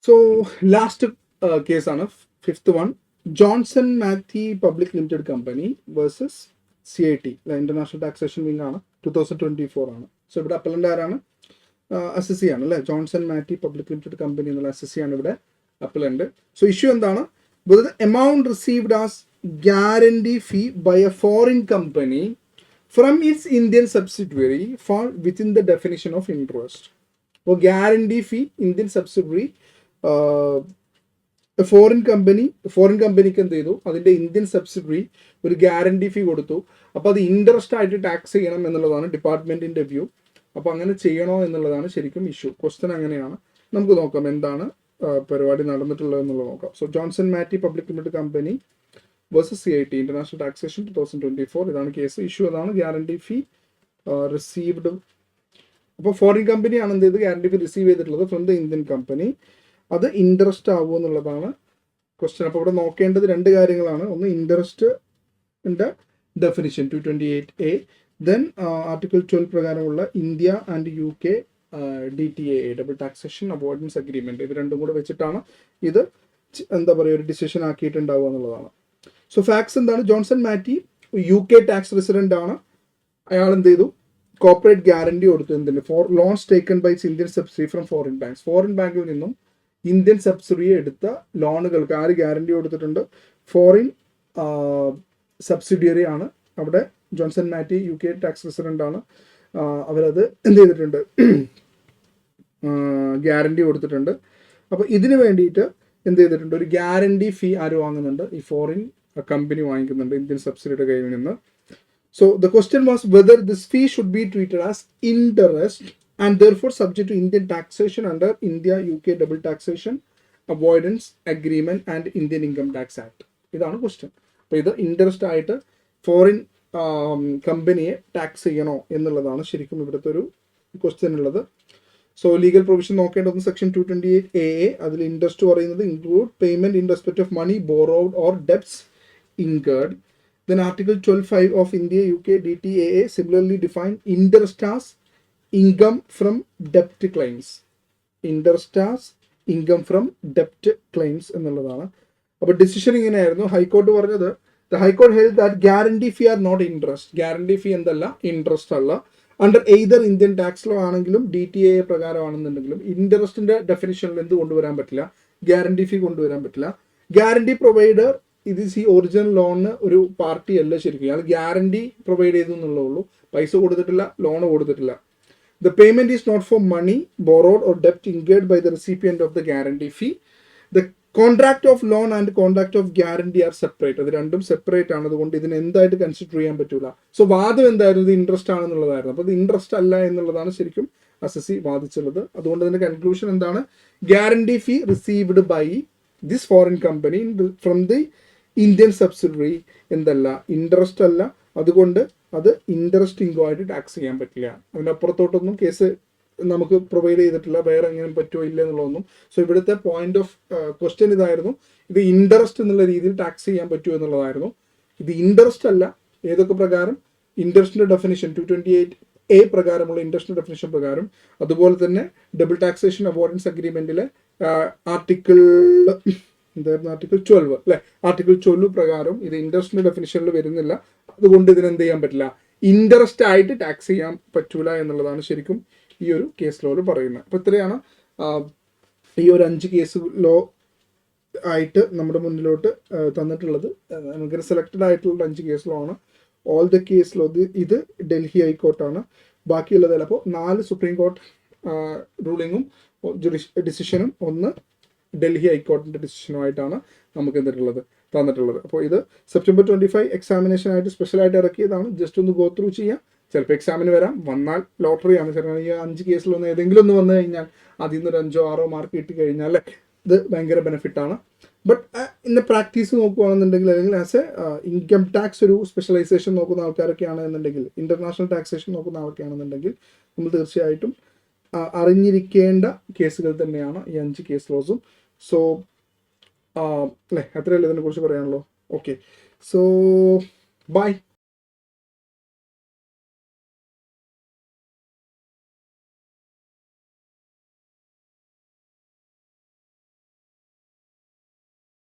So last case on fifth one, Johnson Matthey Public Limited Company versus CIT, the International Taxation Wing ആണ് 2024 ആണ്. So ഇവിടെ അപ്പലൻ്റ് ആരാണ്? SSC ആണ് അല്ലേ, Johnson മാറ്റി പബ്ലിക് ലിമിറ്റഡ് കമ്പനി എന്നുള്ള SSC ആണ് ഇവിടെ അപ്പലൻ്റ്. സോ ഇഷ്യൂ എന്താണ്? the amount received as guarantee fee by a foreign company from its Indian subsidiary fall within the definition of interest. അപ്പോൾ ഗ്യാരണ്ടി ഫീ ഇന്ത്യൻ സബ്സിഡറി ഫോറിൻ കമ്പനിക്ക് എന്ത് ചെയ്തു, അതിൻ്റെ ഇന്ത്യൻ സബ്സിഡറി ഒരു ഗ്യാരണ്ടി ഫീ കൊടുത്തു. അപ്പോൾ അത് ഇൻട്രസ്റ്റ് ആയിട്ട് ടാക്സ് ചെയ്യണം എന്നുള്ളതാണ് ഡിപ്പാർട്ട്മെൻറ്റിൻ്റെ വ്യൂ. അപ്പോൾ അങ്ങനെ ചെയ്യണോ എന്നുള്ളതാണ് ശരിക്കും ഇഷ്യൂ. ക്വസ്റ്റ്യൻ അങ്ങനെയാണ്. നമുക്ക് നോക്കാം എന്താണ് പരിപാടി നടന്നിട്ടുള്ളത് എന്നുള്ളത് നോക്കാം. സോ ജോൺസൺ മാറ്റി public limited company versus CIT international taxation 2024, ഇതാണ് കേസ്. ഇഷ്യൂ അതാണ് ഗ്യാരണ്ടി ഫീ റിസീവ്ഡ്. അപ്പോൾ ഫോറിൻ കമ്പനിയാണ് എന്ത് ചെയ്ത് ഗ്യാരണ്ടി ഫീ റിസീവ് ചെയ്തിട്ടുള്ളത് ഫ്രം ദ ഇന്ത്യൻ കമ്പനി. അത് ഇൻട്രസ്റ്റ് ആവുമോ എന്നുള്ളതാണ് ക്വസ്റ്റ്യൻ. അപ്പോൾ ഇവിടെ നോക്കേണ്ടത് രണ്ട് കാര്യങ്ങളാണ്. ഒന്ന് ഇൻട്രസ്റ്റിൻ്റെ ഡെഫിനിഷൻ 228A, ദെൻ ആർട്ടിക്കിൾ 12 പ്രകാരമുള്ള India and UK DTAA double taxation avoidance agreement. ഇത് രണ്ടും കൂടെ വെച്ചിട്ടാണ് ഇത് എന്താ പറയുക ഒരു ഡിസിഷൻ ആക്കിയിട്ടുണ്ടാവുക എന്നുള്ളതാണ്. സോ ഫാക്ട്സ് എന്താണ്? ജോൺസൺ മാറ്റി UK ടാക്സ് റെസിഡൻ്റ് ആണ്. അയാൾ എന്ത് ചെയ്തു, കോർപ്പറേറ്റ് ഗ്യാരണ്ടി കൊടുത്തു എന്തിന്, for loans taken by Indian subsidy from foreign banks. Foreign ബാങ്കിൽ നിന്നും ഇന്ത്യൻ സബ്സിഡിയെ എടുത്ത ലോണുകൾക്ക് ആര് ഗ്യാരണ്ടി കൊടുത്തിട്ടുണ്ട്? ഫോറിൻ സബ്സിഡിയറി ആണ്. അവിടെ ജോൺസൺ മാറ്റി UK ടാക്സ് റെസിഡൻ്റ് ആണ്. അവരത് എന്ത് ചെയ്തിട്ടുണ്ട്, ഗ്യാരണ്ടി കൊടുത്തിട്ടുണ്ട്. അപ്പോൾ ഇതിന് വേണ്ടിയിട്ട് എന്ത് ചെയ്തിട്ടുണ്ട്, ഒരു ഗ്യാരണ്ടി ഫീ ആര് വാങ്ങുന്നുണ്ട്? ഈ ഫോറിൻ കമ്പനി വാങ്ങിക്കുന്നുണ്ട് ഇന്ത്യൻ സബ്സിഡിയുടെ കയ്യിൽ നിന്ന്. So the question was whether this fee should be treated as interest and therefore subject to Indian taxation under India UK Double Taxation Avoidance Agreement and Indian Income Tax Act. ഇതാണ് question. അപ്പോൾ ഇത് interest ആയിട്ട് foreign കമ്പനിയെ tax ചെയ്യണോ എന്നുള്ളതാണ് ശരിക്കും ഇവിടുത്തെ ഒരു ക്വസ്റ്റ്യൻ ഉള്ളത്. സോ ലീഗൽ പ്രൊവിഷൻ നോക്കേണ്ടത് സെക്ഷൻ 228AA, അതിൽ ഇൻട്രസ്റ്റ് പറയുന്നത് include payment in respect of money borrowed or debts incurred. Then Article 12(5) of India UK DTAA similarly define interest as income from debt claims. Interest as income from debt claims എന്നുള്ളതാണ്. അപ്പോൾ decision ഇങ്ങനെയായിരുന്നു. High court പറഞ്ഞത്, the High Court held that guarantee fee are not interest. Guarantee fee എന്തല്ല, interest അല്ല. Under either Indian tax law ആണെങ്കിലും DTAA പ്രകാരമാണെന്നുണ്ടെങ്കിലും ഇൻട്രസ്റ്റിന്റെ ഡെഫിനിഷനിൽ എന്ത് കൊണ്ടുവരാൻ പറ്റില്ല, ഗ്യാരണ്ടി ഫീ കൊണ്ടുവരാൻ പറ്റില്ല. ഗ്യാരണ്ടി പ്രൊവൈഡർ ഇത് ഈ ഒറിജിനൽ ലോണിന് ഒരു പാർട്ടി അല്ല ശരിക്കും. അയാൾ ഗ്യാരണ്ടി പ്രൊവൈഡ് ചെയ്തു എന്നുള്ളേ ഉള്ളൂ, പൈസ കൊടുത്തിട്ടില്ല, ലോൺ കൊടുത്തിട്ടില്ല. The payment is not for money borrowed or ഡെപ്റ്റ് incurred by the recipient of the guarantee fee. The contract of loan and contract of guarantee are separate. അത് രണ്ടും സെപ്പറേറ്റ് ആണ്. അതുകൊണ്ട് ഇതിന് എന്തായിട്ട് കൺസിഡർ ചെയ്യാൻ പറ്റൂല. സോ വാദം എന്തായിരുന്നു? ഇത് ഇൻട്രസ്റ്റ് ആണെന്നുള്ളതായിരുന്നു. അപ്പോൾ ഇത് ഇൻട്രസ്റ്റ് അല്ല എന്നുള്ളതാണ് ശരിക്കും SSC വാദിച്ചുള്ളത്. അതുകൊണ്ട് ഇതിന്റെ കൺക്ലൂഷൻ എന്താണ്? Guarantee fee received by this foreign company from the Indian subsidiary എന്തല്ല, ഇൻട്രസ്റ്റ് അല്ല. അതുകൊണ്ട് അത് ഇൻട്രസ്റ്റ് ഇൻകോ ആയിട്ട് ടാക്സ് ചെയ്യാൻ പറ്റില്ല. അതിനപ്പുറത്തോട്ടൊന്നും കേസ് നമുക്ക് പ്രൊവൈഡ് ചെയ്തിട്ടില്ല, വേറെ എങ്ങനെ പറ്റുമോ ഇല്ല എന്നുള്ളതൊന്നും. സോ ഇവിടുത്തെ പോയിന്റ് ഓഫ് ക്വസ്റ്റ്യൻ ഇതായിരുന്നു, ഇത് ഇൻട്രസ്റ്റ് എന്നുള്ള രീതിയിൽ ടാക്സ് ചെയ്യാൻ പറ്റുമോ എന്നുള്ളതായിരുന്നു. ഇത് ഇൻട്രസ്റ്റ് അല്ല. ഏതൊക്കെ പ്രകാരം? ഇൻട്രസ്റ്റിന്റെ ഡെഫിനിഷൻ 228A പ്രകാരമുള്ള ഇൻട്രസ്റ്റിന്റെ ഡെഫിനിഷൻ പ്രകാരം, അതുപോലെ തന്നെ ഡബിൾ ടാക്സേഷൻ അവോയ്ഡൻസ് അഗ്രിമെന്റിലെ ആർട്ടിക്കിൾ 12 അല്ലെ, ആർട്ടിക്കിൾ 12 പ്രകാരം ഇത് ഇൻട്രസ്റ്റിന്റെ ഡെഫിനിഷനിൽ വരുന്നില്ല. അതുകൊണ്ട് ഇതിനെന്ത് ചെയ്യാൻ പറ്റില്ല, ഇൻട്രസ്റ്റ് ആയിട്ട് ടാക്സ് ചെയ്യാൻ പറ്റൂല എന്നുള്ളതാണ് ശരിക്കും ഈ ഒരു കേസ് ലോയിൽ പറയുന്നത്. അപ്പോൾ ഇത്രയാണ് ഈ ഒരു 5 കേസ് ലോ ആയിട്ട് നമ്മുടെ മുന്നിലോട്ട് തന്നിട്ടുള്ളത്. നമുക്ക് സെലക്റ്റഡ് ആയിട്ടുള്ള 5 കേസ് ലോ ആണ്. ഓൾ ദ കേസ് ലോ ഇത് ഡൽഹി ഹൈക്കോർട്ടാണ്. ബാക്കിയുള്ളത് ചിലപ്പോൾ 4 സുപ്രീം കോർട്ട് റൂളിങ്ങും ഡിസിഷനും 1 ഡൽഹി ഹൈക്കോർട്ടിൻ്റെ ഡിസിഷനുമായിട്ടാണ് നമുക്ക് തന്നിട്ടുള്ളത്. അപ്പോൾ ഇത് സെപ്റ്റംബർ 25 എക്സാമിനേഷനായിട്ട് സ്പെഷ്യലായിട്ട് ഇറക്കിയതാണ്. ജസ്റ്റ് ഒന്ന് ഗോ ത്രൂ ചെയ്യാം. ചിലപ്പോൾ എക്സാമിന് വന്നാൽ ലോട്ടറിയാണ്. ചിലപ്പോൾ ഈ 5 കേസിലൊന്ന് ഏതെങ്കിലും ഒന്ന് വന്നു കഴിഞ്ഞാൽ അതിൽ നിന്ന് ഒരു 5-6 മാർക്ക് കിട്ടി കഴിഞ്ഞാൽ ഇത് ഭയങ്കര ബെനിഫിറ്റാണ്. ബട്ട് ഇന്ന് പ്രാക്ടീസ് നോക്കുകയാണെന്നുണ്ടെങ്കിൽ, അല്ലെങ്കിൽ ആസ് എ ഇൻകം ടാക്സ് ഒരു സ്പെഷ്യലൈസേഷൻ നോക്കുന്ന ആൾക്കാരൊക്കെ ആണെന്നുണ്ടെങ്കിൽ, ഇന്റർനാഷണൽ ടാക്സേഷൻ നോക്കുന്ന ആൾക്കാണെന്നുണ്ടെങ്കിൽ നമ്മൾ തീർച്ചയായിട്ടും അറിഞ്ഞിരിക്കേണ്ട കേസുകൾ തന്നെയാണ് ഈ 5 കേസ് ലോസും. സോ അല്ലേ, അത്രയല്ലേ ഇതിനെ കുറിച്ച് പറയാനുള്ളൂ. Okay, so by.